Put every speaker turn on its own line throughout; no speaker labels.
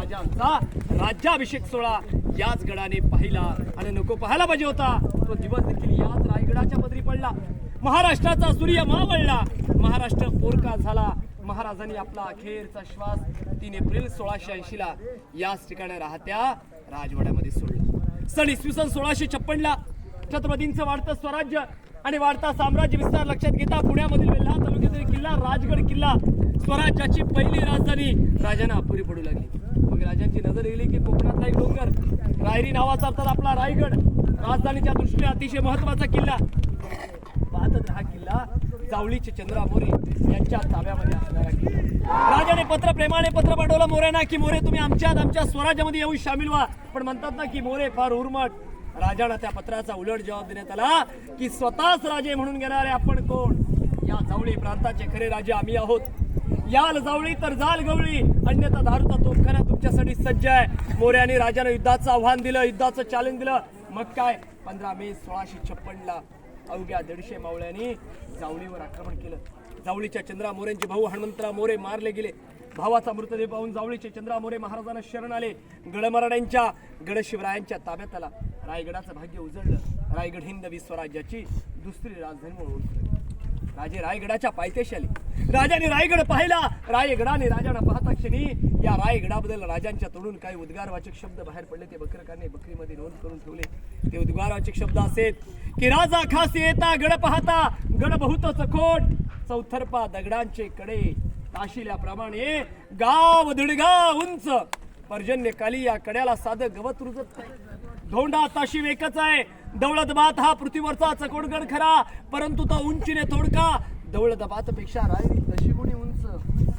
राजांचा राज्याभिषेक सोहळा याच गडाने पाहिला आणि नको पाहायला पाहिजे होता तो दिवस देखील याच रायगडाच्या पदरी पडला. महाराष्ट्राचा सूर्य मावळला, महाराष्ट्र पोरका झाला. महाराजांनी आपला अखेरचा श्वास 3 एप्रिल 1680 ला याच ठिकाणी राहत्या राजवाड्यामध्ये सोडला. सन इसवी सन 1656 ला छत्रपतींचं वाढतं स्वराज्य आणि वाढता साम्राज्य विस्तार लक्षात घेता पुण्यामधील वेल्हा तालुक्यातील किल्ला राजगड किल्ला स्वराज्याची पहिली राजधानी राजांना अपुरी पडू लागली. मग राजांची नजर गेली की कोकणातला एक डोंगर रायरी नावाचा तर आपला रायगड राजधानीच्या दृष्टीने अतिशय महत्वाचा किल्ला. पाहत हा किल्ला जावळीचे चंद्रा मोरे यांच्या ताब्यामध्ये असणारा किल्ला. राजाने प्रेमाने पत्र पाठवलं मोऱ्यांना की मोरे तुम्ही आमच्या स्वराज्यामध्ये येऊन सामील व्हा. पण म्हणतात ना की मोरे फार उर्मट. राजाला त्या पत्राचा उलट जबाब देण्यात आला की स्वतःच राजे म्हणून घेणारे आपण कोण? या जावळी प्रांताचे खरे राजे आम्ही आहोत. याल जावळी तर जाल गवळी, अन्यथा दारूचा तोफखाना तुमच्यासाठी सज्ज आहे. मोऱ्यांनी राजाने युद्धाचं आव्हान दिलं, युद्धाचं चॅलेंज दिलं. मग काय 15 मे 1656 ला अवघ्या 150 मावळ्यांनी जावळीवर आक्रमण केलं. जावळीच्या चंद्रा मोरेंचे भाऊ हनुमंतराव मोरे मारले गेले. भावाचा मृतदेह पाहून जावळीचे चंद्रा मोरे महाराजांना शरण आले. गडमराड्यांच्या गडशिवरायांच्या ताब्यात आला. रायगडाचं भाग्य उजळलं. रायगड हिंदवी स्वराज्याची दुसरी राजधानी म्हणून राजे रायगडाच्या पायथ्याशी आले. राजाने रायगड पाहिला. रायगडाने राजांना पाहता क्षणी या रायगडाबद्दल राजांच्या तोंडून काही उद्गारवाचक शब्द बाहेर पडले. ते बकरकाने बकरीमध्ये नोंद करून ठेवले. ते उद्गारवाचक शब्द असेत की राजा खास येता गड पाहता गड बहुत चकोट, चौथरपा दगडांचे कडे ताशिल्याप्रमाणे गाव दीडगाव उंच, पर्जन्यकाली या कड्याला साधं गवत रुजत नाही. धोंडा ताशी एकच आहे. दौलताबाद हा पृथ्वीवरचा चकोडगड खरा, परंतु तो उंचीने थोडका. दौलताबाद पेक्षा रायरी तशी गुणी उंच.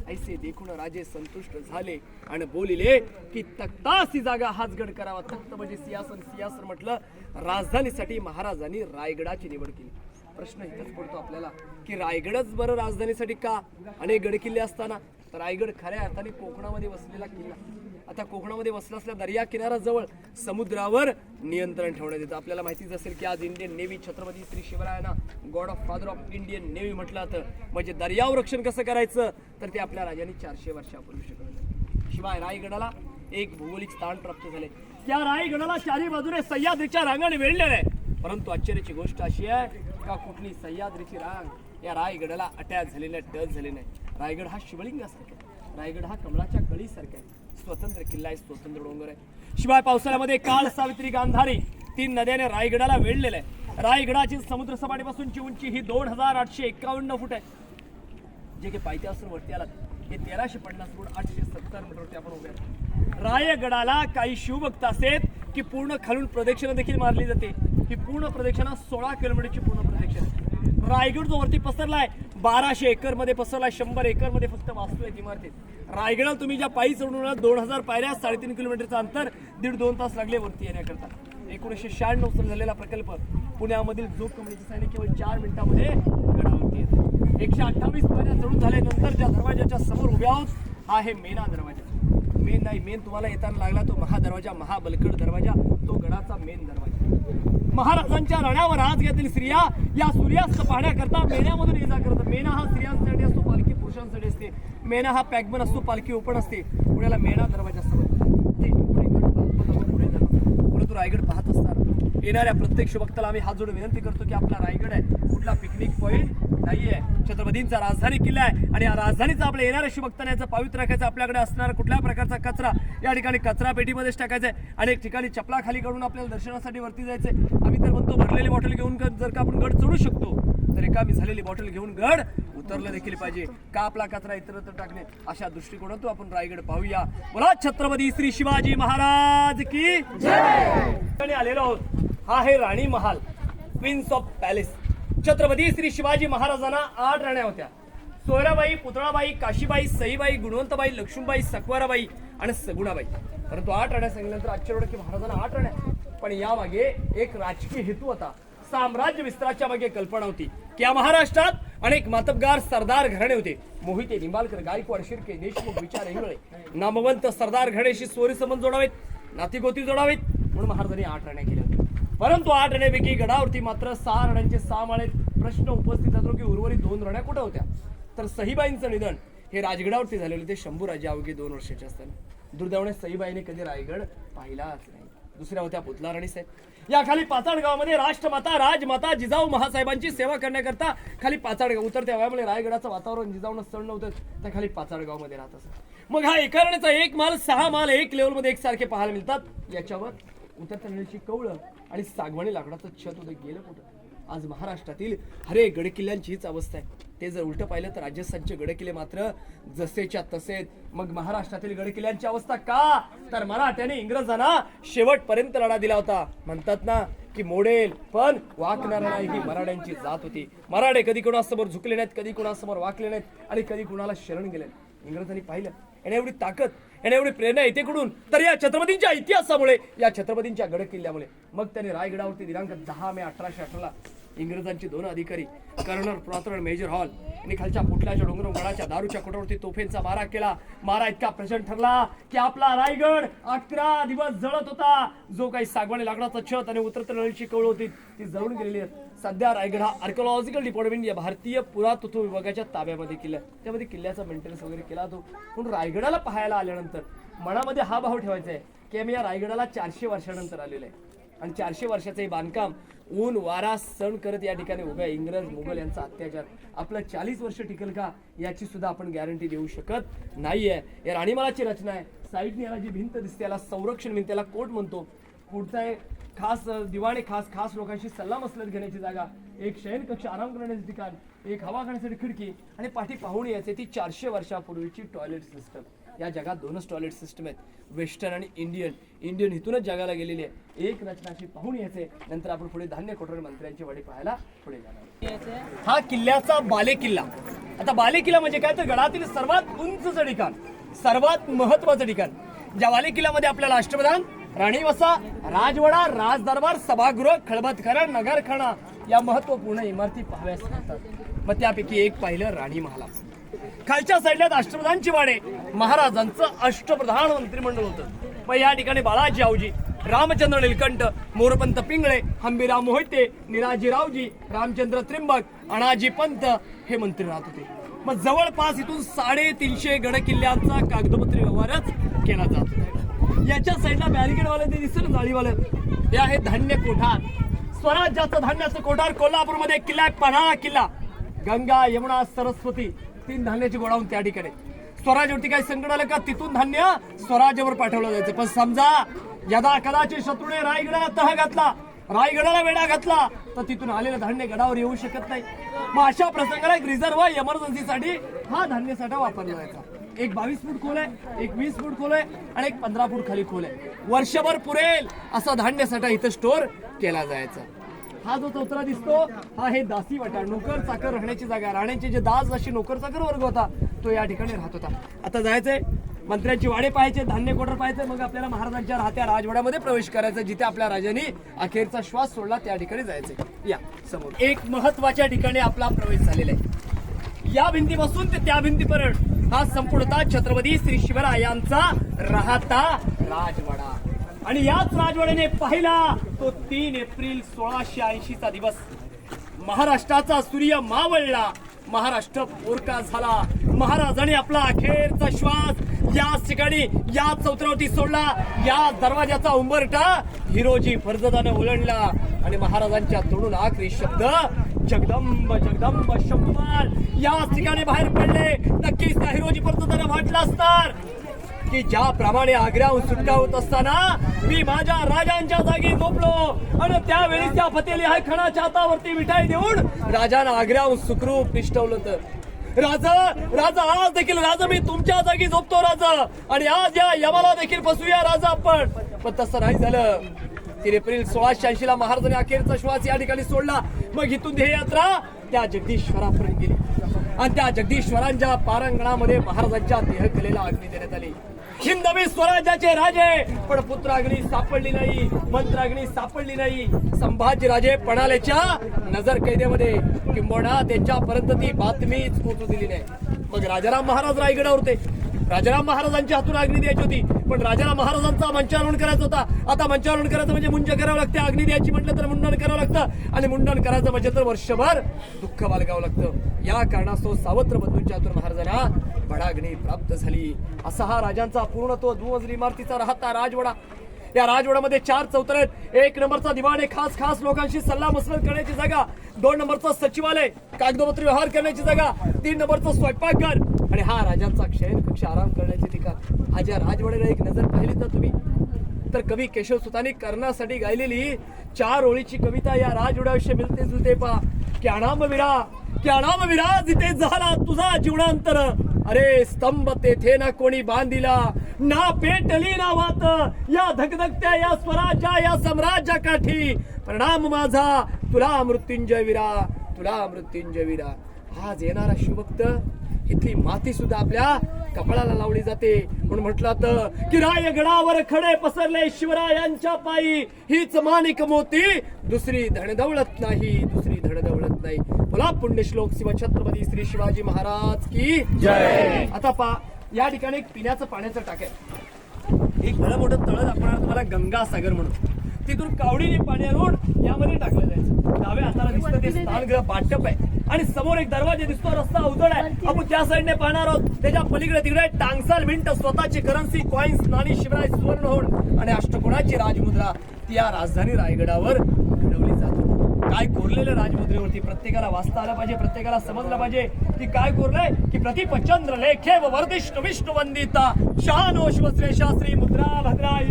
ऐसे देखून राजे संतुष्ट झाले आणि बोलिले की तख्तासी जागा हाच गड करावा. तख्त म्हणजे सिंहासन. सिंहासन म्हटलं राजधानीसाठी महाराजांनी रायगडाची निवड केली. प्रश्न इथंच पडतो आपल्याला की रायगडच बरं राजधानीसाठी का? अनेक गडकिल्ले असताना तर रायगड खऱ्या अर्थाने कोकणामध्ये वसलेला किल्ला. आता कोकणामध्ये वसला असल्या दर्या किनाऱ्याजवळ समुद्रावर नियंत्रण ठेवण्यात येतं. आपल्याला माहितीच असेल की आज इंडियन नेव्ही छत्रपती श्री शिवरायांना god of father of Indian navy म्हटलं जातं. म्हणजे दर्यावर रक्षण कसं करायचं तर ते आपल्या राजांनी 400 वर्षापूर्वी शिकवलं. शिवाय रायगडाला एक भौगोलिक स्थान प्राप्त झाले. त्या रायगडाला चारी बाजूने सह्याद्रीच्या रांगाने वेढलेलं आहे. परंतु आश्चर्याची गोष्ट अशी आहे का कुठली सह्याद्रीची रांग या रायगडाला अटॅच झाली नाही, टच झाली नाही. रायगड हा शिवलिंगासारखा आहे. रायगड हा कमळाच्या कळीसारखा आहे. स्वतंत्र किल्ला आहे, स्वतंत्र डोंगर आहे. शिवाय पावसाळ्यामध्ये काळ सावित्री गांधारी 3 नद्याने रायगडाला वेढलेलं आहे. रायगडाची समुद्र सपाटीपासूनची उंची ही 2851 फूट आहे. जे काही पायथ्यापासून वरती आलात हे 1350 फूट 870 मीटरवरती आपण उभे आहोत. रायगडाला काही शिवभक्त असेल की पूर्ण खालून प्रदक्षिणा देखील मारली जाते. ही पूर्ण प्रदक्षिणा 16 किलोमीटरची पूर्ण प्रदक्षिणा. रायगड जो वरती पसरलाय 1200 एकर मध्ये पसरलाय. 100 एकर मध्ये फक्त वास्तू आहेत, इमारती. रायगडाला तुम्ही ज्या पायी चढून 2000 पायऱ्या 3.5 किलोमीटरचं अंतर 1.5-2 तास लागले वरती येण्याकरता. 1996 सुरू झालेला प्रकल्प पुण्यामधील जोग कंपनीच्या साहाय्याने केवळ 4 मिनिटांमध्ये गडावरती येतो. 128 पायऱ्या चढून झाल्यानंतर ज्या दरवाजाच्या समोर उभे आहोत हा आहे मेना दरवाजा. मेन नाही, मेन तुम्हाला येताना लागला तो महादरवाजा, महाबलकड दरवाजा, तो गडाचा मेन दरवाजा. महाराजांच्या रणावर आज घेतील स्त्रिया या सूर्यास्त पाहण्याकरता मेण्यामधून ये जा करतात. मेना हा स्त्रियांसाठी असतो, पालखी पुरुषांसाठी असते. मेना हा पॅकबन असतो, पालखी ओपन असते. पुण्याला मेना दरवाजा समजतो. ते पुढे गड पुढे जातात. परंतु रायगड पाहत असताना येणाऱ्या प्रत्येक शिवभक्ताला आम्ही हात जोडून विनंती करतो की आपला रायगड आहे, कुठला पिकनिक पॉईंट नाहीये. छत्रपतींचा राजधानी किल्ला आहे आणि या राजधानीचा आपल्या येणाऱ्या शिवभक्तांना याचं पावित्र्य राखायचं. आपल्याकडे असणारा कुठल्या प्रकारचा कचरा या ठिकाणी कचरा पेटीमध्येच टाकायचा आहे. अनेक ठिकाणी चपला खाली काढून आपल्याला दर्शनासाठी वरती जायचंय. आम्ही तर म्हणतो भरलेली बॉटल घेऊन जर का आपण गड चढू शकतो तर रिकामी झालेली बॉटल घेऊन गड उतरलं देखील पाहिजे. का आपला कचरा इतरत्र टाकणे. अशा दृष्टिकोनातून आपण रायगड पाहूया. बोला छत्रपती श्री शिवाजी महाराज की जय. आलेलो आहोत. हा आहे Rani Mahal, queens of palace. Chhatrapati Shri Shivaji महाराजांना 8 राण्या होत्या. सोयराबाई, पुतळाबाई, काशीबाई, सईबाई, गुणवंतबाई, लक्ष्मीबाई, सकवाराबाई आणि सगुणाबाई. परंतु 8 राण्या सांगितल्यानंतर आश्चर्य की महाराजांना 8 राण्या. पण यामागे एक राजकीय हेतू होता. साम्राज्य विस्ताराच्या मागे कल्पना होती की या महाराष्ट्रात अनेक मातबगार सरदार घराणे होते. मोहिते, निंबाळकर, गायकवाड, शिर्के, देशमुख, विचार, इंगळे नामवंत सरदार घराण्याशी सोयरी संबंध जोडावेत, नातीगोती जोडावेत म्हणून महाराजांनी 8 राण्या केल्या होत्या. परंतु 8 राण्यांपैकी गडावरती मात्र 6 राण्यांचे 6 माळे. प्रश्न उपस्थित होतो की उर्वरित 2 राण्या कुठे होत्या. तर सहीबाईंचं निधन हे राजगडावरती झालेलं ते शंभूराजे अवघे 2 वर्षाचे असताना. दुर्दैवाने सईबाईने कधी रायगड पाहिलाच नाही. दुसऱ्या होत्या पुतला राणी साहेब. या खाली पाचाड गावामध्ये राष्ट्रमाता राजमाता जिजाऊ महासाहेबांची सेवा करण्याकरता खाली पाचाड गाव उतरत्या वयामुळे रायगडाचं वातावरण जिजाऊनं सण नव्हतं, त्या खाली पाचाड गावामध्ये राहत असत. मग हा एकारणेचा एक माल 6 माल एक लेवलमध्ये एकसारखे पाहायला मिळतात. याच्यावर उतरत्या नळीची कवळं आणि सागवानी लाकडाचं छत उद्या गेलं कुठं. आज महाराष्ट्रातील हरे गडकिल्ल्यांची हीच अवस्था आहे. ते जर उलट पाहिलं तर राजस्थानचे गडकिल्ले मात्र जसेच्या तसेच. मग महाराष्ट्रातील गडकिल्ल्यांची अवस्था का, तर मराठ्याने इंग्रजांना शेवटपर्यंत लढा दिला होता. म्हणतात ना की मोडेल पण वाकणार नाही ही मराठ्यांची जात होती. मराठे कधी कोणासमोर झुकले नाहीत, कधी कोणासमोर वाकले नाहीत आणि कधी कोणाला शरण गेले. इंग्रजांनी पाहिलं आणि एवढी ताकद आणि एवढी प्रेरणा येते कुठून, तर या छत्रपतींच्या इतिहासामुळे, या छत्रपतींच्या गडकिल्ल्यामुळे. मग त्याने रायगडावरती दिनांक 10 मे 1818 इंग्रजांचे 2 अधिकारी कर्नल प्रॉतर मेजर हॉल आणि खालच्या पुटल्याच्या डोंगराच्या दारूच्या कोटावरती तोफेंचा मारा केला. मारा इतका प्रचंड ठरला की आपला रायगड 11 दिवस जळत होता. जो काही सागवानी लाकडाचं छत आणि उतरत नळीची कवळ होती ती जळून गेलेली आहे. सध्या रायगड हा आर्किओलॉजिकल डिपार्टमेंट या भारतीय पुरातत्व विभागाच्या ताब्यामध्ये किल्ला. त्यामध्ये किल्ल्याचा मेंटेनन्स वगैरे केला तो. पण रायगडाला पाहायला आल्यानंतर मनामध्ये हा भाव ठेवायचा आहे की आम्ही या रायगडाला 400 वर्षानंतर आलेलो आहे आणि 400 वर्षाचं हे बांधकाम ऊन वारा सण करत या ठिकाणी उभ्या इंग्रज मुघल यांचा अत्याचार आपलं 40 वर्ष टिकेल का याची सुद्धा आपण गॅरंटी देऊ शकत नाहीये. या राणीमालाची रचना आहे. साईडने याला जी भिंत दिसते याला संरक्षण भिंत, त्याला कोट म्हणतो. पुढचा आहे खास दिवाणे, खास लोकांशी सल्ला मसलत घेण्याची जागा, एक शयन कक्ष आराम करण्याचे ठिकाण, एक हवा खाण्यासाठी खिडकी आणि पाठी पाहुणे याचे ती 400 वर्षापूर्वीची टॉयलेट सिस्टम. या जगात 2च टॉयलेट सिस्टम आहेत, वेस्टर्न आणि इंडियन. इंडियन इथूनच जगाला गेलेली आहे. एक रचनाची पाहुणी याचे. नंतर आपण पुढे धान्य कोठडी मंत्र्यांची वाडी पाहायला पुढे जाणार. हा किल्ल्याचा बालेकिल्ला. आता बालेकिल्ला म्हणजे काय, तर गडातील सर्वात उंचचं ठिकाण, सर्वात महत्वाचं ठिकाण. ज्या बालेकिल्ल्यामध्ये आपल्याला अष्टप्रधान, राणीवसा, राजवाडा, राजदरबार, सभागृह, खळबतखाना, नगरखाना या महत्वपूर्ण इमारती पाहाव्यास मिळतात. मग त्यापैकी एक पाहिलं राणी महाल. खालच्या साईडला अष्टप्रधानची वाडे, महाराजांचं अष्टप्रधान मंत्रिमंडळ होतं. मग या ठिकाणी बाळाजी आवजी, रामचंद्र नीलकंठ, मोरपंत पिंगळे, हंबीराव मोहिते, निराजीरावजी, रामचंद्र त्रिंबक, अणाजी पंत हे मंत्री राहत होते. मग जवळपास इथून 350 गड किल्ल्यांचा कागदपत्री व्यवहारच केला जात होता. याच्या साईडला बॅरिकेडवाले ते दिसतं जाळीवाले, हे आहे धान्य कोठार. स्वराज्याचं धान्याचं कोठार कोल्हापूरमध्ये किल्ला आहे, पन्हाळा किल्ला. गंगा, यमुना, सरस्वती 3 धान्याची गोडाऊन त्या ठिकाणी. स्वराज्यावरती काही संकट आलं का तिथून धान्य स्वराज्यावर पाठवलं जायचं. पण समजा यदा कदाचित शत्रूने रायगडाला तह घातला, रायगडाला वेढा घातला, तर तिथून आलेलं धान्य गडावर येऊ शकत नाही. मग अशा प्रसंगाला एक रिझर्व्ह इमर्जन्सीसाठी हा धान्य साठा वापरला जायचा. एक 22 फूट खोल आहे, एक 20 फूट खोल आहे आणि एक 15 फूट खाली खोल आहे. वर्षभर पुरेल असा धान्य साठा इथं स्टोअर केला जायचा. हा जो चौथरा दिसतो हा हे दासी वाटा, नोकर चाकर राहण्याची जागा. राहण्याचे जे दास अशी नोकर चाकर वर्ग होता तो या ठिकाणी राहत होता. आता जायचंय मंत्र्यांची वाडे पाहायचे, धान्य कोठार पाहायचे, मग आपल्याला महाराजांच्या राहत्या राजवाड्यामध्ये प्रवेश करायचा, जिथे आपल्या राजांनी अखेरचा श्वास सोडला त्या ठिकाणी जायचंय. या समोर एक महत्वाच्या ठिकाणी आपला प्रवेश झालेला आहे. या भिंतीपासून ते त्या भिंतीपर्यंत हा संपूर्णतः छत्रपती श्री शिवरायांचा राहता राजवाडा. आणि याच राजवाड्याने पाहिला तो 3 एप्रिल 1680 चा दिवस. महाराष्ट्राचा सूर्य मावळला, महाराष्ट्र पोरका झाला. महाराजांनी आपला अखेरचा श्वास याच ठिकाणी या चौतरावरती सोडला. या दरवाजाचा उंबरठा हिरोजी फर्जदानं ओलांडला आणि महाराजांच्या तोंडून आखरी शब्द जगदंब जगदंब शंभूमाल याच ठिकाणी बाहेर पडले. नक्कीच त्या हिरोजी फर्जदानं वाटलं असणार की ज्याप्रमाणे आग्र्याहून सुटका होत असताना मी माझ्या राजांच्या जागी झोपलो आणि त्यावेळी त्या फतेली हाय खानाच्या हातावरती मिठाई देऊन राजानं आग्र्याहून सुखरूप निष्ठवलं. तर राजा आज देखील राजा मी तुमच्या जागी झोपतो राजा, आणि आज या यमाला देखील फसवूया राजा आपण. पण तसं नाही झालं. 3 एप्रिल 1680 ला महाराजांनी अखेरचा श्वास या ठिकाणी सोडला. मग इथून देह यात्रा त्या जगदीश्वरापर्यंत गेली आणि त्या जगदीश्वरांच्या पारांगणामध्ये महाराजांच्या देहकलेला अग्नी देण्यात आली. हिंदवी स्वराज्याचे राजे, पण पुत्राग्नी सापडली नाही, मंत्राग्नी सापडली नाही. संभाजी राजे पणालेच्या नजर कैदेमध्ये, किंबहुना त्यांच्यापर्यंत ती बातमीच पोहोचू दिली नाही. मग राजाराम महाराज रायगडावर होते. राजाराम महाराजांच्या हातून अग्नी द्यायची होती, पण राजाराम महाराजांचा मंचारोहण करायचा होता. आता मंचारोहण करायचं म्हणजे मुंज करावं लागते, अग्नी द्यायची म्हटलं तर मुंडन करावं लागतं, आणि मुंडन करायचं म्हणजे तर वर्षभर दुःख बाळगावं लागतं. या कारणास्तव सावत्र बंधूंच्या हातून महाराजांना बडाग्नी प्राप्त झाली. असा हा राजांचा पूर्णत्व दुमजली इमारतीचा राहता राजवाडा. या राजवाड्यामध्ये 4 चौतर आहेत. 1 नंबरचा दिवाण, खास खास लोकांशी सल्ला मसलत करण्याची जागा. 2 नंबरचं सचिवालय, कागदोपत्री व्यवहार करण्याची जागा. 3 नंबरचं स्वयंपाकघर, आणि हा राजांचा शयन कक्ष, आराम करण्याची ठिकाण. आज या राजवाड्याला एक नजर पाहिली तर तुम्ही, तर कवी केशव सुतांनी कर्णासाठी गायलेली 4 ओळीची कविता या राजवाड्याविषयी मिळते जुळते पहा. क्या नाम विरा जिथे झाला तुझा जीवनांतर, अरे स्तंभ तेथे ना कोणी बांधिला, ना पेटली ना वात या धगधगत्या या स्वराज्या या साम्राज्या काठी. प्रणाम माझा तुला मृत्युंजय वीरा, तुला मृत्युंजय वीरा. आज येणारा शिवभक्त इथली माती सुद्धा आपल्या कपाळाला लावली जाते. म्हणून म्हटलं तर की रायगडावर खडे पसरले शिवरायांच्या पायी, हीच माणिक मोती दुसरी धनदौलत नाही, दुसरी धनदौलत नाही. बोला पुण्यश्लोक शिव छत्रपती श्री शिवाजी महाराज की जय. आता पहा, या ठिकाणी एक पिण्याचं पाण्याचं टाक आहे. एक भलं मोठं तळ आपण तुम्हाला गंगासागर म्हणून, तिथून कावडीने पाणी आणून यामध्ये टाकलं जायचं. डाव्या हाताला दिसतं ते स्नानगृह बाटप आहे, आणि समोर एक दरवाजा दिसतो, रस्ता अवजड आहे. आपण त्या साईडने पाहणार आहोत. त्याच्या पलीकडे तिकडे टांगसाल मिंट, स्वतःची करन्सी, कॉइन्स, नाणी, शिवराय, सुवर्ण होऊन आणि अष्टकोणाची राजमुद्रा ती या राजधानी रायगडावर घडवली जात होती. काय कोरलेल्या राजमुद्रेवरती प्रत्येकाला वाचता आलं पाहिजे, प्रत्येकाला समजलं पाहिजे की काय कोरलंय. की प्रतिपचंद्र लेखे व वर्धिष्ठ विष्णू वंदिता शानो शिवश्रेषाश्री मुद्रा भद्राय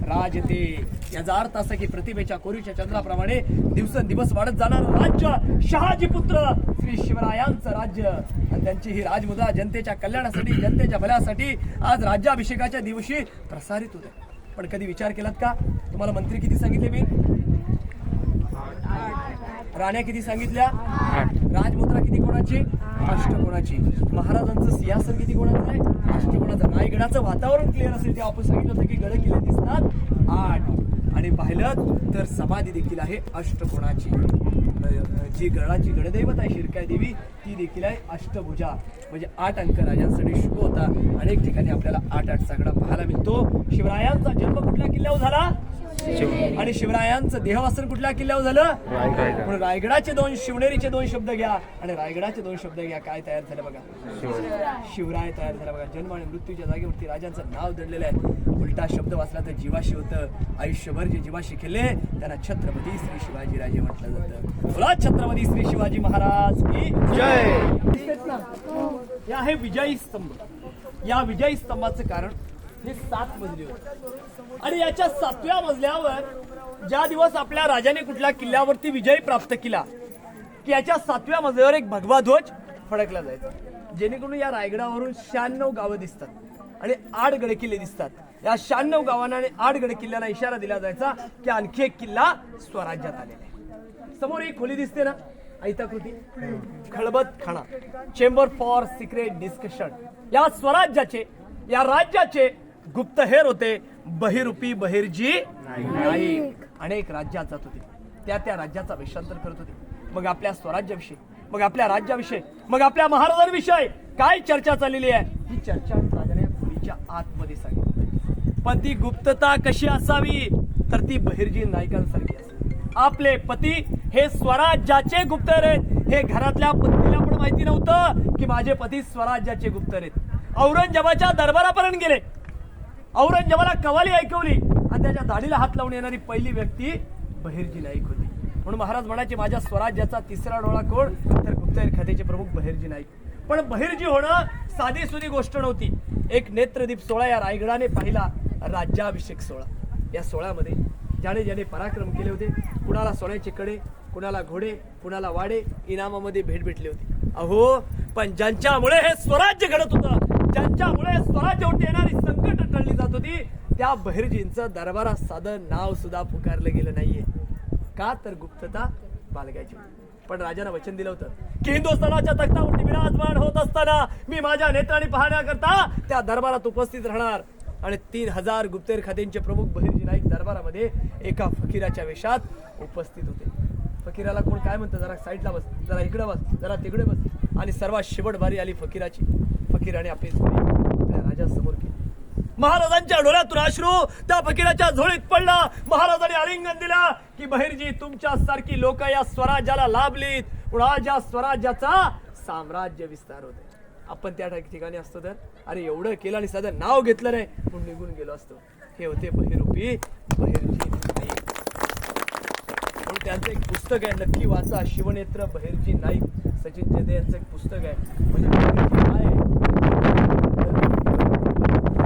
राजते. याचा अर्थ असा की प्रतिभेच्या कोरीच्या चंद्राप्रमाणे दिवसेंदिवस वाढत जाणार राज्य, शहाजी पुत्र श्री शिवरायांचं राज्य, आणि त्यांची ही राजमुद्रा जनतेच्या कल्याणासाठी, जनतेच्या भल्यासाठी आज राज्याभिषेकाच्या दिवशी प्रसारित होते. पण कधी विचार केलात का, तुम्हाला मंत्री किती सांगितले मी? राण्या किती सांगितल्या? राजमुद्रा किती कोणाची? अष्टकोणाची. महाराजांचं सिंहासन किती कोणाचं आहे? अष्टकोणाचं. रायगडाचं वातावरण क्लिअर असेल तेव्हा आपण सांगितलं होतं की गड किल्ले दिसतात 8, आणि पाहिलं तर समाधी देखील आहे अष्टकोणाची. जी गडाची गडदैवत आहे शिरकाई देवी, ती देखील आहे अष्टभुजा. म्हणजे 8 अंक राजांसाठी शुभ होता. अनेक ठिकाणी आपल्याला 8-8 सगळा पाहायला मिळतो. शिवरायांचा जन्म कुठल्या किल्ल्यावर झाला? आणि शिवरायांचं देहवासन कुठल्या किल्ल्यावर झालं? म्हणून रायगडाचे 2, शिवनेरीचे 2 शब्द घ्या, आणि रायगडाचे 2 शब्द घ्या. काय तयार झालं बघा? शिवराय तयार झाला बघा. जन्म आणि मृत्यूच्या जागेवरती राजांचं नाव दडलेलं आहे. उलटा शब्द वाचला तर जीवाशी होतं. आयुष्यभर जे जीवाशी केले त्यांना छत्रपती श्री शिवाजी राजे म्हटलं जातं. बोला छत्रपती श्री शिवाजी महाराज की जय. हे आहे विजयी स्तंभ. या विजयी स्तंभाचं कारण हे 7 मजली होते, आणि याच्या 7व्या मजल्यावर ज्या दिवस आपल्या राजाने कुठल्या किल्ल्यावरती विजय प्राप्त केला की याच्या 7व्या मजल्यावर एक भगवा ध्वज फडकला जायचा, जेणेकरून या रायगडावरून 96 गावं दिसतात आणि 8 गडकिल्ले दिसतात. या 96 गावांना आणि 8 गडकिल्ल्याला इशारा दिला जायचा की आणखी एक किल्ला स्वराज्यात आलेला आहे. समोर एक खोली दिसते ना, आयताकृती, खळबत खाना, चेंबर फॉर सिक्रेट डिस्कशन. या स्वराज्याचे, या राज्याचे गुप्तहेर होते बहिरूपी बहिर्जी नाईक. अनेक राज्यात जात होते, त्या राज्याचा वेषांतर करत होते. मग आपल्या स्वराज्याविषयी, मग आपल्या राज्याविषयी, मग आपल्या महाराजांविषयी काय चर्चा चाललेली आहे, ही चर्चा राजाने खोलीच्या आतमध्ये सांगितली. पण ती गुप्तता कशी असावी, तर ती बहिर्जी नाईकांसारखी असावी. आपले पती हे स्वराज्याचे गुप्तहेर आहेत. हे घरातल्या पत्नीला पण माहिती नव्हतं की माझे पती स्वराज्याचे गुप्तहेर आहेत. औरंगजेबाच्या दरबारापर्यंत गेले, औरंगजेबाला कवाली ऐकवली, आणि त्याच्या दाढीला हात लावून येणारी पहिली व्यक्ती बहिर्जी नाईक होती. म्हणून महाराज म्हणायचे माझ्या स्वराज्याचा 3रा डोळा कोण, तर गुप्तहेर खात्याचे प्रमुख बहिर्जी नाईक. पण बहिर्जी होणं साधी सुधी गोष्ट नव्हती. एक नेत्रदीप सोहळा या रायगडाने पाहिला, राज्याभिषेक सोहळा. या सोहळ्यामध्ये ज्याने ज्याने पराक्रम केले होते, कुणाला सोन्याचे कडे, कुणाला घोडे, कुणाला वाडे, इनामामध्ये भेट भेटले होते. अहो, पण ज्यांच्यामुळे हे स्वराज्य घडत होतं, ज्यांच्यामुळे स्वराज्यावरती येणारी संकट टळली जात होती, त्या बहिर्जींचं दरबारात साधं नाव सुद्धा पुकारलं गेलं नाहीये. का, तर गुप्तता बाळगायची होती. पण राजानं वचन दिलं होतं की हिंदुस्थानाच्या तख्तावरती विराजमान होत असताना मी माझ्या नेत्रांनी पाहण्याकरता त्या दरबारात उपस्थित राहणार. आणि 3000 गुप्तहेर खात्यांचे प्रमुख बहिर्जी नाईक दरबारामध्ये एका फकीराच्या वेशात उपस्थित होते. फकीराला कोण काय म्हणतं, जरा साईडला बस, जरा इकडे बस, जरा तिकडे बस. आणि सर्वात शेवट बारी आली फकीराची. फकीराने आपली आपल्या माझ्या समोर केली. महाराजांच्या डोळ्यातून अश्रू त्या फकीराच्या झोळीत पडला. महाराजांनी आलिंगन दिला की बहिर्जी तुमच्या सारखी लोक या स्वराज्याला लाभलीत, पण आज या स्वराज्याचा साम्राज्य विस्तार होते. आपण त्या ठिकाणी असतो तर अरे एवढं केलं आणि साधं नाव घेतलं नाही म्हणून निघून गेलो असतो. हे होते बहिरूपी बहिर्जी नाईक. म्हणून त्यांचं एक पुस्तक आहे, नक्की वाचा, शिवनेत्र बहिर्जी नाईक. सचिन जेदे यांचं एक पुस्तक आहे. म्हणजे काय आहे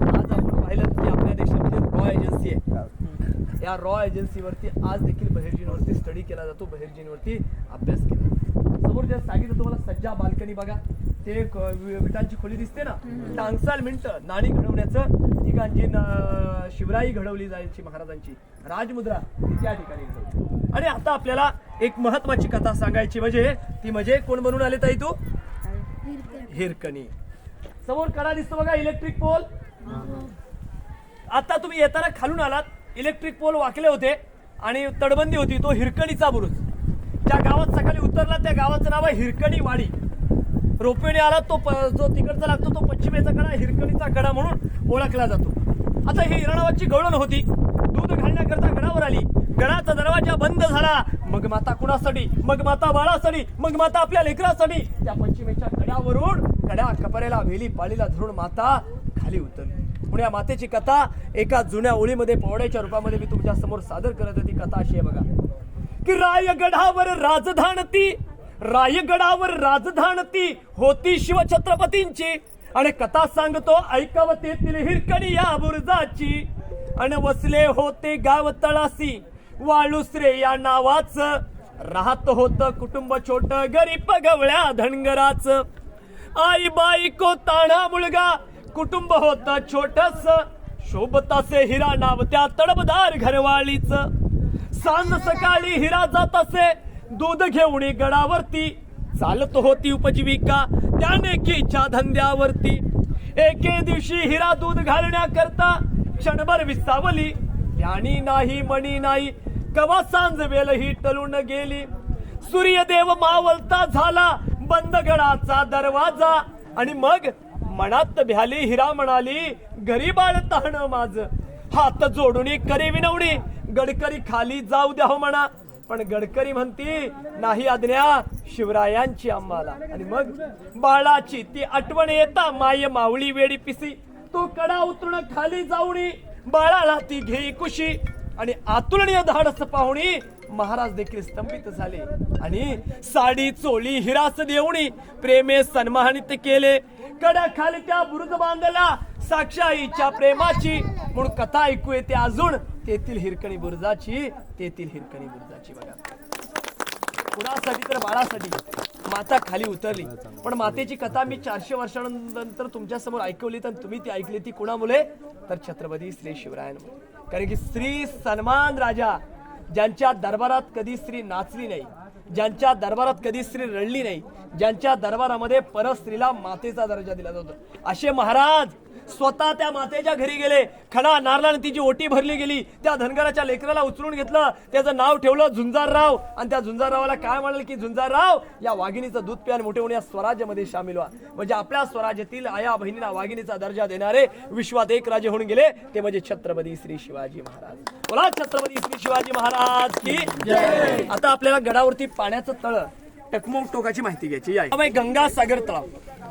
आज आपण पाहिलं की आपल्या देशामध्ये रॉ एजन्सी आहे. या रॉ एजन्सीवरती आज देखील बहिर्जींवरती स्टडी केला जातो, बहिर्जींवरती अभ्यास केला जातो. समोर जे सांगितलं तुम्हाला सज्जा बाल्कनी बघा, ते विटांची खोली दिसते ना, टांगसाल मिनिटं नाणी घडवण्याचं ठिकाणची शिवराई घडवली जायची महाराजांची राजमुद्रा त्या ठिकाणी घडवली. आणि आता आपल्याला एक महत्वाची कथा सांगायची म्हणजे कोण बनून आले ताई तू? हिरकणी. समोर कडा दिसतो बघा, इलेक्ट्रिक पोल. आता तुम्ही येताना खालून आलात, इलेक्ट्रिक पोल वाकले होते आणि तटबंदी होती, तो हिरकणीचा बुरुज. ज्या गावात सकाळी उतरला त्या गावाचं नाव आहे हिरकणी वाडी. रोपवेने आला तो जो तिकडचा लागतो तो पश्चिमेचा कडा हिरकणीचा कडा म्हणून ओळखला जातो. आता ही हिरणावाची गवळण होती, दूध घालण्याकरता गडावर आली. गडाचा दरवाजा बंद झाला. मग माता कुणासाठी, मग माता बाळासाठी, मग माता आपल्या लेकरासाठी त्या पश्चिमेच्या कड्यावरून कड्या कपऱ्याला वेली पाळीला धरून माता खाली उतरली. म्हणून या मातेची कथा एका जुन्या ओळीमध्ये पोवड्याच्या रूपामध्ये मी तुमच्या समोर सादर करत होती. कथा अशी आहे बघा की रायगडावर राजधानती होती शिवछत्रपतींची, आणि कथा सांगतो ऐकावं तेथील हिरकणी या बुरुजाची. आणि वसले होते गाव तळासी वाळुसरे या नावाच, राहत होत कुटुंब छोट गरीब गवळ्या धनगराच. आई बायको ताणा मुलगा कुटुंब होत छोटस, शोभतासे हिरा नाव त्या तडबदार घरवाळीच. सांज सकाळी हिरा जात असे दूध घेऊन गडावरती, चालत होती उपजीविका त्याने कीच्या धंद्यावरती. एके दिवशी हिरा दूध घालण्याकरता क्षणभर विसावली, त्यानी नाही मणी नाही कवा सांज वेल ही टलून गेली. सूर्यदेव मावलता झाला बंद गडाचा दरवाजा, आणि मग मनात भ्याली हिरा म्हणाली घरी बाळ ताण माझ. हात जोडून करे विनवणी गडकरी खाली जाऊ द्या हो म्हणा, पण गडकरी म्हणती नाही आज्ञा शिवरायांची आम्हाला. आणि मग बाळाची ती आठवण येता माय मावळी वेडी पिसी, तो कडा उतरून खाली जाऊनी बाळाला ती घेई कुशी. आणि आतुरणीय धाडस पाहुणी महाराज देखील स्तंभित झाले आणि साडी चोळी हिरास देऊनी प्रेमे सन्मानित केले. कडा खाली त्या बुरुज बांधला साक्षाईच्या प्रेमाची. म्हणून कथा ऐकू येते अजून तेथील हिरकणी बुरुजाची, तेथील हिरकणी बुरुजाची. बघा कुणासाठी तर बाळासाठी माता खाली उतरली. पण मातेची कथा मी 400 वर्षांनंतर तुमच्या समोर ऐकवली, तर तुम्ही ती ऐकली ती कुणामुळे? तर छत्रपती श्री शिवरायांमुळे. कारण की स्त्री सन्मान राजा, ज्यांच्या दरबारात कधी स्त्री नाचली नाही, ज्यांच्या दरबारात कधी स्त्री रडली नाही, ज्यांच्या दरबारामध्ये परस्त्रीला मातेचा दर्जा दिला जातो, असे महाराज स्वतः त्या मातेच्या घरी गेले. खडा नारळाने तिची ओटी भरली गेली. त्या धनगराच्या लेकराला उचलून घेतलं, त्याचं नाव ठेवलं झुंजारराव. आणि त्या झुंजाररावाला काय म्हणाल की झुंजारराव या वाघिणीचं दूध प्या आणि मोठे होऊन या स्वराज्यामध्ये सामील व्हा. म्हणजे आपल्या स्वराज्यातील आया बहिणीला वाघिणीचा दर्जा देणारे विश्वात एक राजे होऊन गेले, ते म्हणजे छत्रपती श्री शिवाजी महाराज. बोला छत्रपती श्री शिवाजी महाराज की जय. आता आपल्याला गडावरती पाण्याचं तळ टकमोक टोकाची माहिती घ्यायची आहे. गंगासागर तलाव.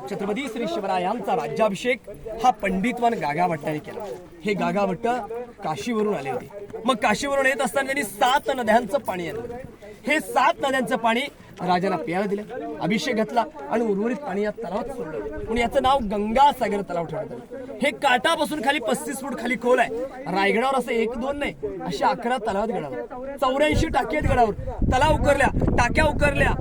छत्रपती श्री शिवरायांचा राज्याभिषेक हा पंडितवान गागाभट्टाने केला. हे गागाभट्ट काशीवरून आले होते. मग काशीवरून येत असताना त्यांनी 7 नद्यांचं पाणी आणलं. हे 7 नद्यांचं पाणी राजाला प्यायला दिलं, अभिषेक घातला आणि उर्वरित पाणी या तलावात सोडलं. म्हणून याचं नाव गंगासागर तलाव ठेवण्यात आलं. हे काठापासून खाली 35 फूट खाली खोल आहे. रायगडावर असं 1-2 नाही, अशा 11 तलावात गडावर 84 टाकी आहेत गडावर. तलाव उकरल्या, टाक्या उकरल्या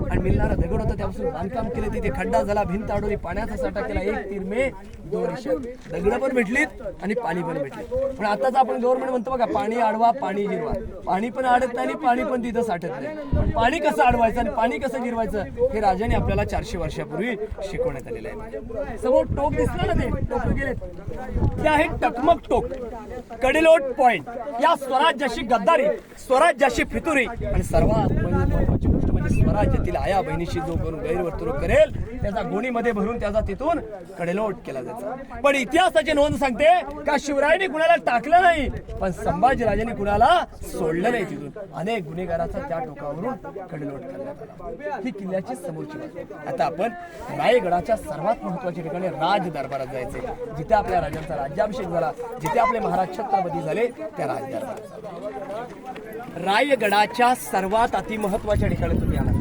आणि मिळणारा दगड होता त्यापासून बांधकाम केले. तिथे खड्डा झाला, भिंत अडवली, पाण्याचा साठा केला. 1 तिरमे 2 रेषा, दगड पण भेटलीत आणि पाणी पण भेटले. पण आताच आपण गव्हर्नमेंट म्हणतो बघा पाणी अडवा पाणी जिरवा. पाणी पण अडत नाही आणि पाणी पण तिथं साठत नाही. पण पाणी कसं अडवायचं आणि पाणी कसं जिरवायचं हे राजाने आपल्याला 400 वर्षापूर्वी शिकवण्यात आलेलं आहे. समोर टोक दिसलं ना, ते टोक गेले ते आहे टकमक टोक, कडेलोट पॉइंट. या स्वराज्याशी गद्दारी, स्वराज्याशी फितुरी आणि सर्वात महत्त्वाची गोष्ट म्हणजे स्वराज्यातील आया बहिणीशी जो करून गैरवर्तणूक करेल त्याचा गोणीमध्ये भरून त्याचा तिथून कडेलोट केला जायचा. पण इतिहासाची नोंद सांगते का शिवरायांनी कुणाला टाकलं नाही, पण संभाजीराजांनी कुणाला सोडलं नाही. तिथून अनेक गुन्हेगाराचा त्या टोकावरून कडेलोट करण्यात आला. ही किल्ल्याची समोरची बाजू. आता आपण रायगडाच्या सर्वात महत्वाच्या ठिकाणी राज दरबारात जायचे, जिथे आपल्या राजांचा राज्याभिषेक झाला, जिथे आपले महाराज छत्रपती झाले त्या राज दरबारात. रायगडाच्या सर्वात अतिमहत्वाच्या ठिकाणी तुम्ही आला.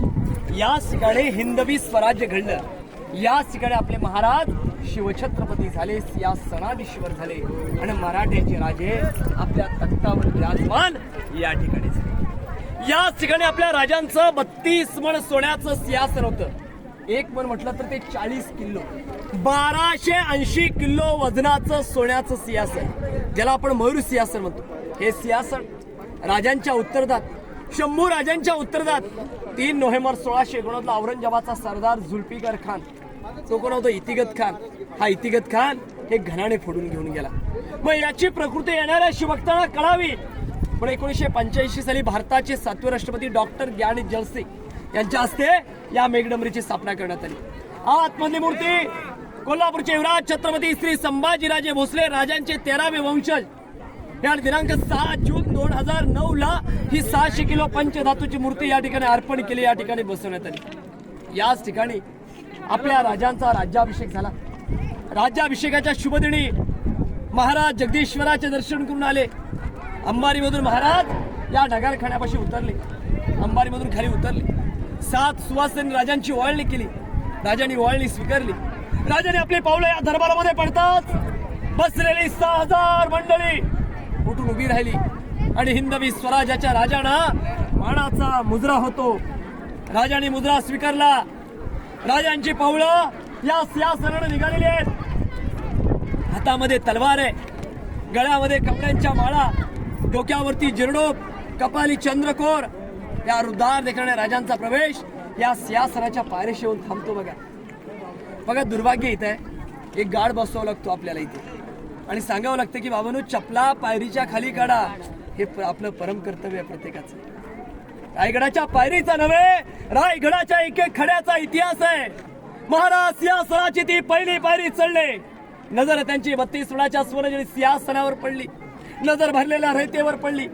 याच ठिकाणी हिंदवी स्वराज्य घडलं. याच ठिकाणी आपले महाराज शिवछत्रपती झाले, सिंहासनाधीश्वर झाले आणि मराठ्याचे राजे आपल्या तख्तावर विराजमान या ठिकाणी झाले. याच ठिकाणी आपल्या राजांचं 32 मण सोन्याचं सिंहासन होतं. एक मन म्हटलं तर ते 40 किलो 1280 किलो वजनाचं सोन्याचं सिंहासन, ज्याला आपण मयूर सिंहासन म्हणतो. हे सिंहासन राजांच्या उत्तरार्धात, शंभू राजांच्या उत्तरार्धात 3 नोव्हेंबर 1689 औरंगजेबाचा सरदार जुल्फिकार खान, तो कोण होतो? इतिगत खान. हा इतिगत खान हे घराणे फोडून घेऊन गेला. मग याची प्रकृती येणाऱ्या शिवभक्तांना कळावी. पण 1985 साली भारताचे 7वे राष्ट्रपती डॉक्टर ज्ञानी जलसिंग यांच्या हस्ते या मेघडंबरीची स्थापना करण्यात आली. आतमधली मूर्ती कोल्हापूरचे युवराज छत्रपती श्री संभाजीराजे भोसले राजांचे 13वे वंशज या दिनांक 6 जून 2009 ला ही 600 किलो पंचधातूची मूर्ती या ठिकाणी अर्पण केली, या ठिकाणी बसवण्यात आली. याच ठिकाणी आपल्या राजांचा राज्याभिषेक झाला. राज्याभिषेकाच्या शुभदिनी महाराज जगदीश्वराचे दर्शन करून आले. अंबारीमधून महाराज या ढगारखान्यापाशी उतरले, अंबारीमधून खाली उतरले. 7 सुवासिनी राजांची ओवाळणी केली. राजांनी ओवाळणी स्वीकारली. राजाने आपले पावलं या दरबारामध्ये पडताच बसलेली 6000 मंडळी उठून उभी राहिली आणि हिंदवी स्वराज्याच्या राजांना मानाचा मुजरा होतो. राजांनी मुजरा स्वीकारला. राजांची पावलं या सिंहासनाने निघालेली आहेत. हातामध्ये तलवार आहे, गळ्यामध्ये कपड्यांच्या माळा, डोक्यावरती जिरडोप, कपाली चंद्रकोर. या रुद्धार देखणाऱ्या राजांचा प्रवेश या सिंहासनाच्या पायरीशी येऊन थांबतो. बघा दुर्भाग्य इथं आहे, एक गाड बसवावं लागतो आपल्याला इथे आणि सांगावं लागतं की बाबांनो चपला पायरीच्या खाली काढा. हे आपलं परम कर्तव्य आहे प्रत्येकाचं. रायगडाच्या पायरीचा नव्हे, रायगडाच्या एक एक खड्याचा इतिहास आहे. महाराज सिंहासनाची ती पहिली पायरी चढले. नजर त्यांची 32 मणाच्या सोन्याच्या सिंहासनावर पडली. नजर भरलेल्या रयतेवर पडली.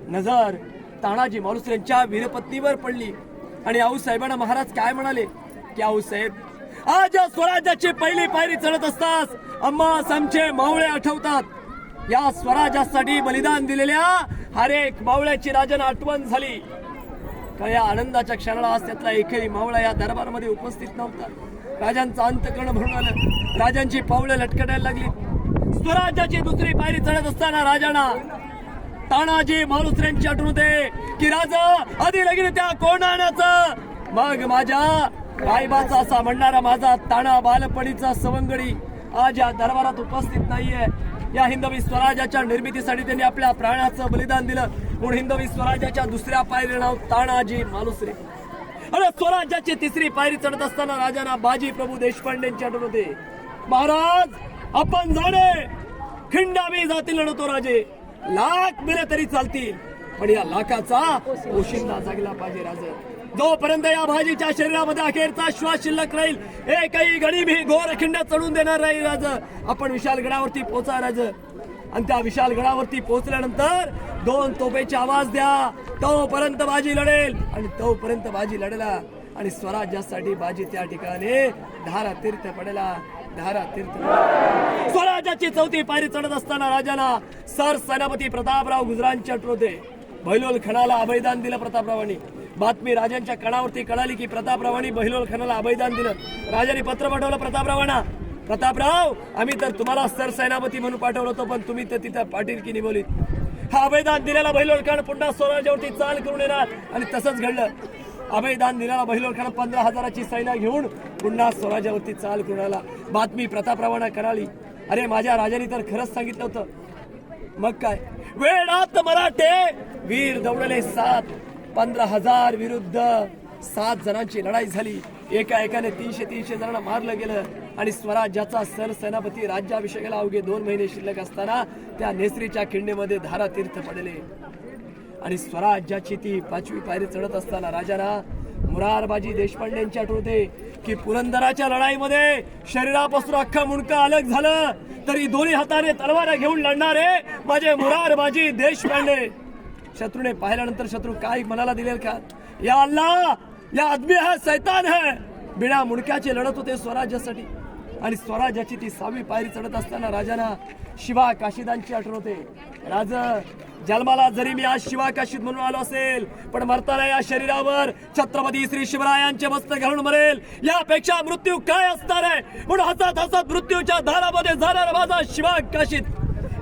नजर तानाजी मालुसरेंच्या वीरपत्नीवर पडली. आणि आऊसाहेबांना महाराज काय म्हणाले की आऊसाहेब, आज या स्वराज्याची पहिली पायरी चढत असताच आम्हास आमचे मावळे आठवतात. या स्वराज्यासाठी बलिदान दिलेल्या हर एक मावळ्याची राजांना आठवण झाली. का या आनंदाच्या क्षणाला आज त्यातला एकही मावळा या दरबारामध्ये उपस्थित नव्हता. राजांचा अंतकर्ण भरून आलं. राजांची पावलं लटकटायला लागली. स्वराज्याची दुसरी पायरी चढत असताना राजांना तानाजी मालुसरेंची आठवण होते की राजा आधी लगीन त्या कोणाण्याचं, मग माझ्या रायबाचा असा म्हणणारा माझा ताणा बालपणीचा सवंगडी आज या दरबारात उपस्थित नाहीये. या हिंदवी स्वराज्याच्या निर्मितीसाठी त्यांनी आपल्या प्राणाचं बलिदान दिलं. म्हणून हिंदवी स्वराज्याच्या दुसऱ्या पायरीचं नाव तानाजी मालुसरे. आणि स्वराज्याची तिसरी पायरी चढत असताना राजांना बाजी प्रभू देशपांडेंची आठवण होते. महाराज आपण जाणे खिंडावी जातील लढतो राजे, लाख मेले तरी चालतील, पण या लाखाचा पोशिंदा जगला पाहिजे राजा. जोपर्यंत या भाजीच्या शरीरामध्ये अखेरचा श्वास शिल्लक राहील, एकही गणिम ही घोर खिंड चढून देणार नाही राजा. आपण विशाल गडावरती पोहोचा राजा. आणि त्या विशाल गडावरती पोहोचल्यानंतर 2 तोफेचे आवाज द्या. तोपर्यंत बाजी लढेल आणि तोपर्यंत बाजी लढला आणि स्वराज्यासाठी बाजी त्या ठिकाणी धारा तीर्थ पडेला. धारा तीर्थ स्वराज्याची 4थी पायरी चढत असताना राजाला सर सेनापती प्रतापराव गुजरांची आठवण होते. बहिलोल खानाला अभयदान दिलं प्रतापरावांनी. बातमी राजांच्या कानावरती कळाली की प्रतापरावांनी बहिलोल खानाला अभयदान दिलं. राजाने पत्र पाठवलं प्रतापरावांना, प्रतापराव आम्ही तर तुम्हाला सरसेनापती म्हणून पाठवलं होतं, पण तुम्ही तर तिथं पाटीलकी निभवलीत. हा अभयदान दिलेला बहिलोल खान पुन्हा स्वराज्यावरती चाल करून येणार आणि तसंच घडलं. अभयदान दिलेला बहिलोल खान 15,000ची सैन्य घेऊन पुन्हा स्वराज्यावरती चाल करून आला. बातमी प्रतापरावांना कळाली. अरे माझ्या राजाने तर खरंच सांगितलं होतं. मग काय, वेळात मराठे वीर दौडले 7, 15,000 विरुद्ध 7 जणांची लढाई झाली. एका एकाने 300 जणांना मारलं गेलं आणि स्वराज्याचा सरसेनापती राज्याभिषेकाला अवघे 2 महिने शिल्लक असताना त्या नेसरीच्या खिंडीमध्ये धारा तीर्थ पडले. आणि स्वराज्याची ती 5वी पायरी चढत असताना राजाला मुरारबाजी देशपांडेंची आठवते की पुरंदराच्या लढाईमध्ये शरीरापासून अख्खा मुंडका अलग झालं तरी दोन्ही हाताने तलवार घेऊन लढणारे माझे मुरारबाजी देशपांडे. शत्रूने पाहिल्यानंतर शत्रू काय मनाला दिले का, या अल्लाह या आदमी हा सैतान है. बिना मुंडक्याचे लढत होते स्वराज्यासाठी आणि स्वराज्याची ती 6वी पायरी चढत असताना राजांना शिवा काशीदांची आठवण होते. राज जन्माला जरी मी आज शिवा काशीद म्हणून आलो असेल पण मरताना या शरीरावर छत्रपती श्री शिवरायांचे मस्तक घालून मरेल यापेक्षा मृत्यू काय असणार आहे. म्हणून हसत हसत मृत्यूच्या दारामध्ये जाणारा माझा शिवा काशीद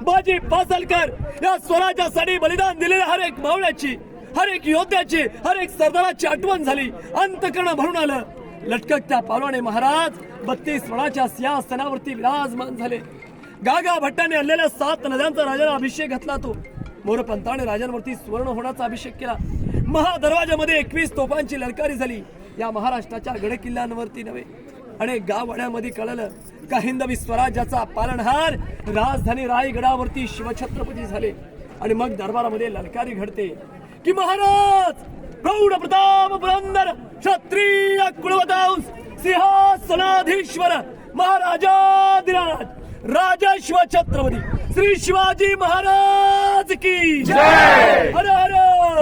बाजी पासलकर या स्वराज्यासाठी बलिदान दिलेल्या हर एक मावळ्याची, हर एक योद्ध्याची, हर एक सरदाराची आठवण झाली. अंतकर्ण भरून आलं. लटकत्या पालवाने महाराज 32 वनाच्या सिंहासनावरती विराजमान झाले. गागा भट्टाने आणलेल्या 7 नद्यांचा राजाला अभिषेक घातला. तो मोरपंताने राजांवरती सुवर्ण होण्याचा अभिषेक केला. महादरवाजामध्ये 21 तोफांची ललकारी झाली. या महाराष्ट्राच्या गड किल्ल्यांवरती नव्हे अनेक गाववाड्यामध्ये कळलं का हिंदवी स्वराज्याचा पालनहार राजधानी रायगडावरती शिवछत्रपती झाले. आणि मग दरबारामध्ये ललकारी घडते की महाराज प्रौढ प्रताप पुरंदर क्षत्रिय कुलवंश सिंहासनाधीश्वर महाराजाधिराज राजेश्व छत्रपती श्री शिवाजी महाराज की जय. हर हर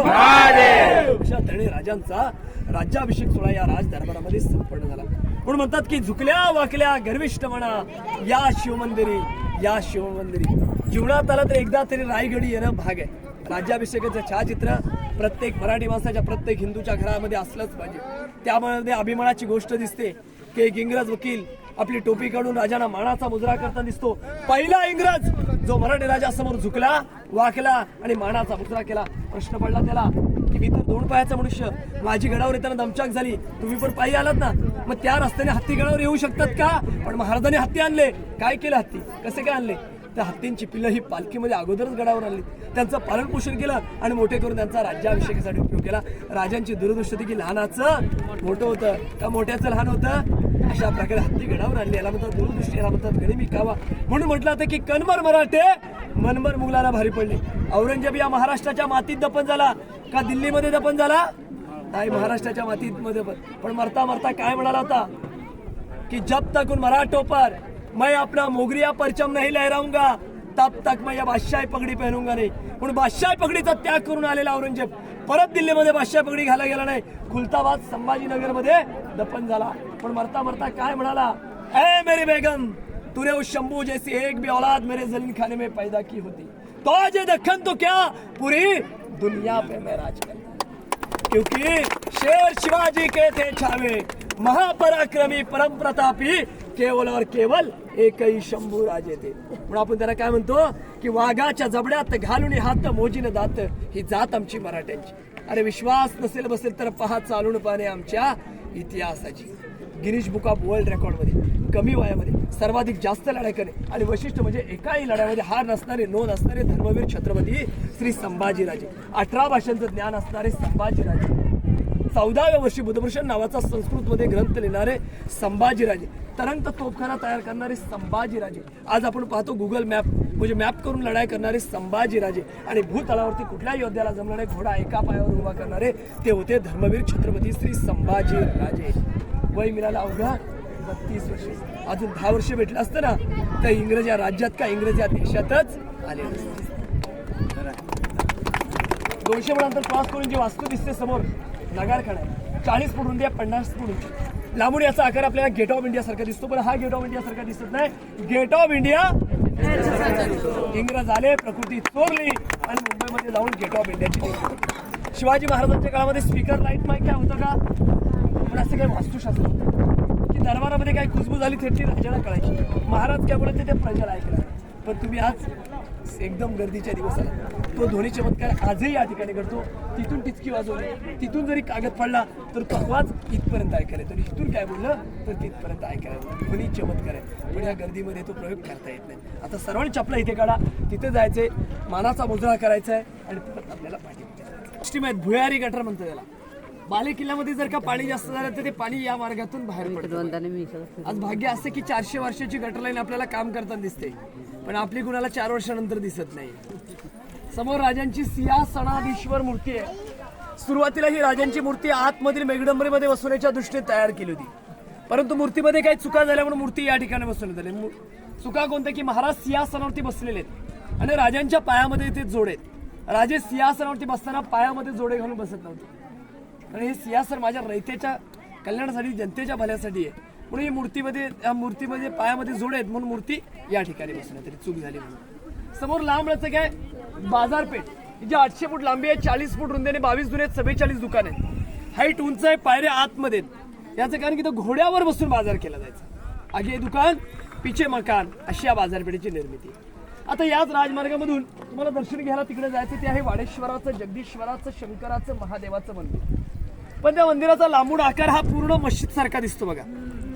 महादेव. अशा तऱ्हेने राजांचा राज्याभिषेक सोहळा या राज दरबारामध्ये संपन्न झाला. म्हणून म्हणतात की झुकल्या वाकल्या गर्विष्ठ म्हणा या शिवमंदिरी, या शिवमंदिरी. जीवनात आला तर एकदा तरी रायगडी येणं भाग आहे. राज्याभिषेकाचं छायाचित्र प्रत्येक मराठी माणसाच्या, प्रत्येक हिंदूच्या घरामध्ये असलंच पाहिजे. त्यामध्ये अभिमानाची गोष्ट दिसते की एक इंग्रज वकील आपली टोपी काढून राजांना मानाचा मुजरा करताना दिसतो. पहिला इंग्रज जो मराठी राजासमोर झुकला, वाकला आणि मानाचा मुजरा केला. प्रश्न पडला त्याला की मी तर 2 पायाचा मनुष्य, माझी गडावर येताना दमचाक झाली, तुम्ही पण पायी आलात ना, मग त्या रस्त्याने हत्ती गडावर येऊ शकतात का. पण महाराजांनी हत्ती आणले. काय केलं हत्ती, कसे काय आणले, त्या हत्तींची पिल्लं ही पालखीमध्ये अगोदरच गडावर आणली, त्यांचं पालन पोषण केलं आणि मोठे करून त्यांचा राज्याभिषेकासाठी उपयोग केला. राजांची दूरदृष्टी की लहानाचं मोठं होतं का मोठ्याचं लहान होतं. अशा प्रकारे हत्ती गडावर आणली. याला म्हणतात दूरदृष्टी, याला म्हणतात गणिमी कावा. म्हणून म्हटलं होतं की कणभर मराठे मनभर मुघलाला भारी पडले. औरंगजेब या महाराष्ट्राच्या मातीत दफन झाला का दिल्लीमध्ये दफन झाला, नाही महाराष्ट्राच्या मातीत मध्ये. पण मरता मरता काय म्हणाला होता की जब तक उन मराठों पर मैं अपना मोगरिया परचम नहीं लहराऊंगा तब तक मैं या बादशाही पगडी पहनूंगा नाही. म्हणून बादशाही पगडीचा त्याग करून आलेला औरंगजेब परत दिल्लीमध्ये बादशाही पगडी घाला गेला नाही. खुलताबाद संभाजीनगर मध्ये दफन झाला. पण मरता मरता काय म्हणाला, ए मेरी बेगम तूने उस शंभू जैसी एक भी औलाद मेरे जलील खाने में पैदा की होती तो आज ये दक्कन तो क्या पूरी दुनिया पे मैं राज करता. क्योंकि शेर शिवाजी के थे छावे महापराक्रमी परम प्रतापी केवल और केवल एकही शंभू राजे थे. म्हणून आपण त्याला काय म्हणतो की वाघाच्या जबड्यात घालून हात मोजीन दात ही जात आमची मराठ्यांची. अरे विश्वास नसेल बसेल तर पहा चालून पाहणे आमच्या इतिहासाची. गिनीज बुक ऑफ वर्ल्ड रेकॉर्डमध्ये कमी वयामध्ये सर्वाधिक जास्त लढाई करणे आणि वैशिष्ट्य म्हणजे एकाही लढाईमध्ये हार नसणारे, नोंद असणारे धर्मवीर छत्रपती श्री संभाजीराजे. 18 भाषांचं ज्ञान असणारे संभाजीराजे. 14व्या वर्षी बुद्धभूषण नावाचा संस्कृतमध्ये ग्रंथ लिहिणारे संभाजीराजे. तरंग तोफखाना तयार करणारे संभाजीराजे. आज आपण पाहतो गुगल मॅप म्हणजे मॅप करून लढाई करणारे संभाजीराजे. आणि भूतळावरती कुठल्या योद्ध्याला जमणारे घोडा एका पायावर उभा करणारे ते होते धर्मवीर छत्रपती श्री संभाजीराजे. वय मिळाला अवघा 32 वर्ष. अजून 10 वर्ष भेटलं असतं ना तर इंग्रज या राज्यात का इंग्रज या देशातच आले असते. 200 फुटांतर क्रॉस करून जी वास्तू दिसते समोर नगारखाना आहे. 40 फूट रुंदी, 50 फूट उंची. लांबून याचा आकार आपल्याला गेट ऑफ इंडिया सारखा दिसतो. पण हा गेट ऑफ इंडिया सारखा दिसत नाही. गेट ऑफ इंडिया इंग्रज आले, प्रकृती चोरली आणि मुंबईमध्ये जाऊन गेट ऑफ इंडियाची निर्मिती. शिवाजी महाराजांच्या काळामध्ये स्पीकर लाईट माईक काय होतं का, पण असं काही वास्तुशास्त्र होतं की दरबारामध्ये काही खुशबू झाली थेटली राजाला कळायची. महाराज काय बोलत ते प्रजाला ऐकलं. पण तुम्ही आज एकदम गर्दीच्या दिवसाला तो ध्वनी चमत्कार आजही या ठिकाणी घडतो. तिथून टिचकी वाजवली, तिथून जरी कागद पडला तर तो आवाज इथपर्यंत ऐकायला, तर इथून काय बोललं तर तिथपर्यंत ऐकायला. ध्वनी चमत्कार आहे. पण या गर्दीमध्ये तो प्रयोग करता येत नाही. आता सर्वांनी चपला इथे काढा, तिथे जायचंय, मानाचा मुजरा करायचा आहे आणि परत आपल्याला पाठी. भुयारी गटर म्हणतो त्याला. बाले किल्ल्यामध्ये जर का पाणी जास्त झालं तर ते पाणी या मार्गातून बाहेर पडतं. आज भाग्य असं की 400 वर्षाची गटर लाईन आपल्याला काम करताना दिसते, पण आपली कुणाला 4 वर्षानंतर दिसत नाही. समोर राजांची सिंहासनाधीश्वर मूर्ती आहे. सुरुवातीला ही राजांची मूर्ती आतमधील मेघडंबरीमध्ये बसवण्याच्या दृष्टीने तयार केली होती, परंतु मूर्तीमध्ये काही चुका झाल्या म्हणून मूर्ती या ठिकाणी बसवण्यात आली. चुका कोणत्या की महाराज सिंहासनावरती बसलेले आहेत आणि राजांच्या पायामध्ये ते जोडे आहेत. राजे सिंहासनावरती बसताना पायामध्ये जोडे घालून बसत नव्हते, आणि हे सिंहासन माझ्या रयतेच्या कल्याणासाठी, जनतेच्या भल्यासाठी आहे, म्हणून ही मूर्तीमध्ये पायामध्ये जोडे आहेत म्हणून मूर्ती या ठिकाणी बसवण्यात आली. चूक झाली म्हणून. समोर लांब लचक आहे बाजारपेठ, जी 800 फूट लांबी आहे, 40 फूट रुंदी आणि 22 जुने 44 दुकान आहेत. हाईट उंच आहे, पायऱ्या आतमध्ये. याचं कारण की तो घोड्यावर बसून बाजार केला जायचा. आगे दुकान पिछे मकान, अशी या बाजारपेठेची निर्मिती. आता याच राजमार्गामधून तुम्हाला दर्शन घ्यायला तिकडे जायचं. ते आहे वाडेश्वराचं, जगदीश्वराचं, शंकराचं, महादेवाचं मंदिर. पण त्या मंदिराचा लांबूड आकार हा पूर्ण मस्जिद सारखा दिसतो बघा.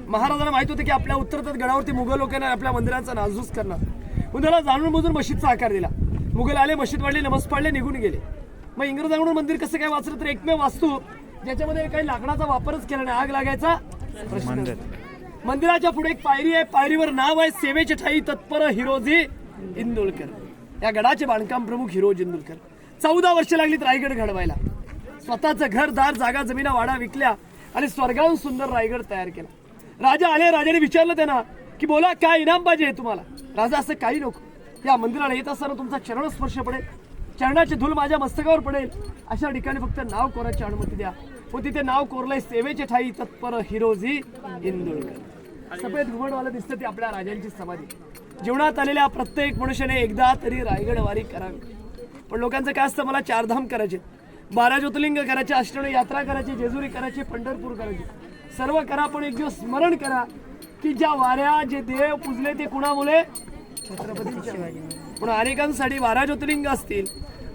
महाराजांना माहित होतं की आपल्या उत्तरतट गडावरती मुघल लोकांना आपल्या मंदिराचा नासधूस करणार, म्हणून त्याला जाणून बुजून मस्जिदचा आकार दिला. मुघल आले, मस्जिद वाढले, नमस्कार पाडले, निघून गेले. मग इंग्रजांकडून मंदिर कसं काय वाचलं तर एकमेव वास्तू ज्याच्यामध्ये काही लाकडाचा वापरच केला नाही, आग लागायचा प्रश्न. मंदिराच्या पुढे एक पायरी आहे, पायरीवर नाव आहे सेवेचे ठाई तत्पर हिरोजी इंदुलकर. या गडाचे बांधकाम प्रमुख हिरोजी इंदुलकर. 14 वर्ष लागलीत रायगड घडवायला. स्वतःचं घर, दार, जागा, जमिना, वाडा विकल्या आणि स्वर्गाहून सुंदर रायगड तयार केला. राजा आले, राजाने विचारलं त्यांना की बोला काय इनाम पाहिजे तुम्हाला. राजा असं काही नको, या मंदिराला येत असताना तुमचा चरणस्पर्श पडेल, चरणाची धूल माझ्या मस्तकावर पडेल, अशा ठिकाणी फक्त नाव कोराची अनुमती द्या. व तिथे नाव कोरलंय सेवेचे ठाई तत्पर हिरोजी इंदुलकर. सफेद घुमटवाला दिसतं ती आपल्या राजांची समाधी. जीवनात आलेल्या प्रत्येक मनुष्याने एकदा तरी रायगड वारी करावी. पण लोकांचं काय असतं, मला 4 धाम करायचे, 12 ज्योतिर्लिंग करायचे, अष्टविनायक यात्रा करायची, जेजुरी करायची, पंढरपूर करायची. सर्व करा, पण एक दिवस स्मरण करा की ज्या वाऱ्या, जे देव पूजले ते कुणामुळे, छत्रपतींच्या. पण अनेकांसाठी 12 ज्योतिर्लिंग असतील,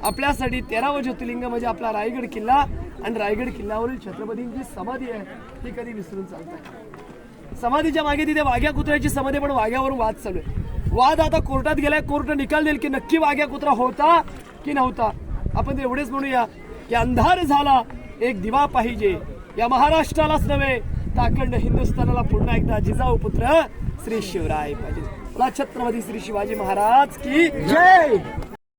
आपल्यासाठी 13वं ज्योतिर्लिंग म्हणजे आपला रायगड किल्ला. आणि रायगड किल्ल्यावरील छत्रपतींची समाधी आहे, ती कधी विसरून चालतात. समाधीच्या मागे तिथे वाघ्या कुत्र्याची समाधी, पण वाघ्यावरून वाद चालू आहे. वाद आता कोर्टात गेलाय, कोर्ट निकाल देईल की नक्की वाघ्या कुत्रा होता की नव्हता. आपण ते एवढेच म्हणूया की अंधार झाला एक दिवा पाहिजे, या महाराष्ट्रालाच नव्हे तर अखंड हिंदुस्थानाला पुन्हा एकदा जिजाऊ पुत्र श्री शिवराय पाहिजे. छत्रपती श्री शिवाजी महाराज की जय.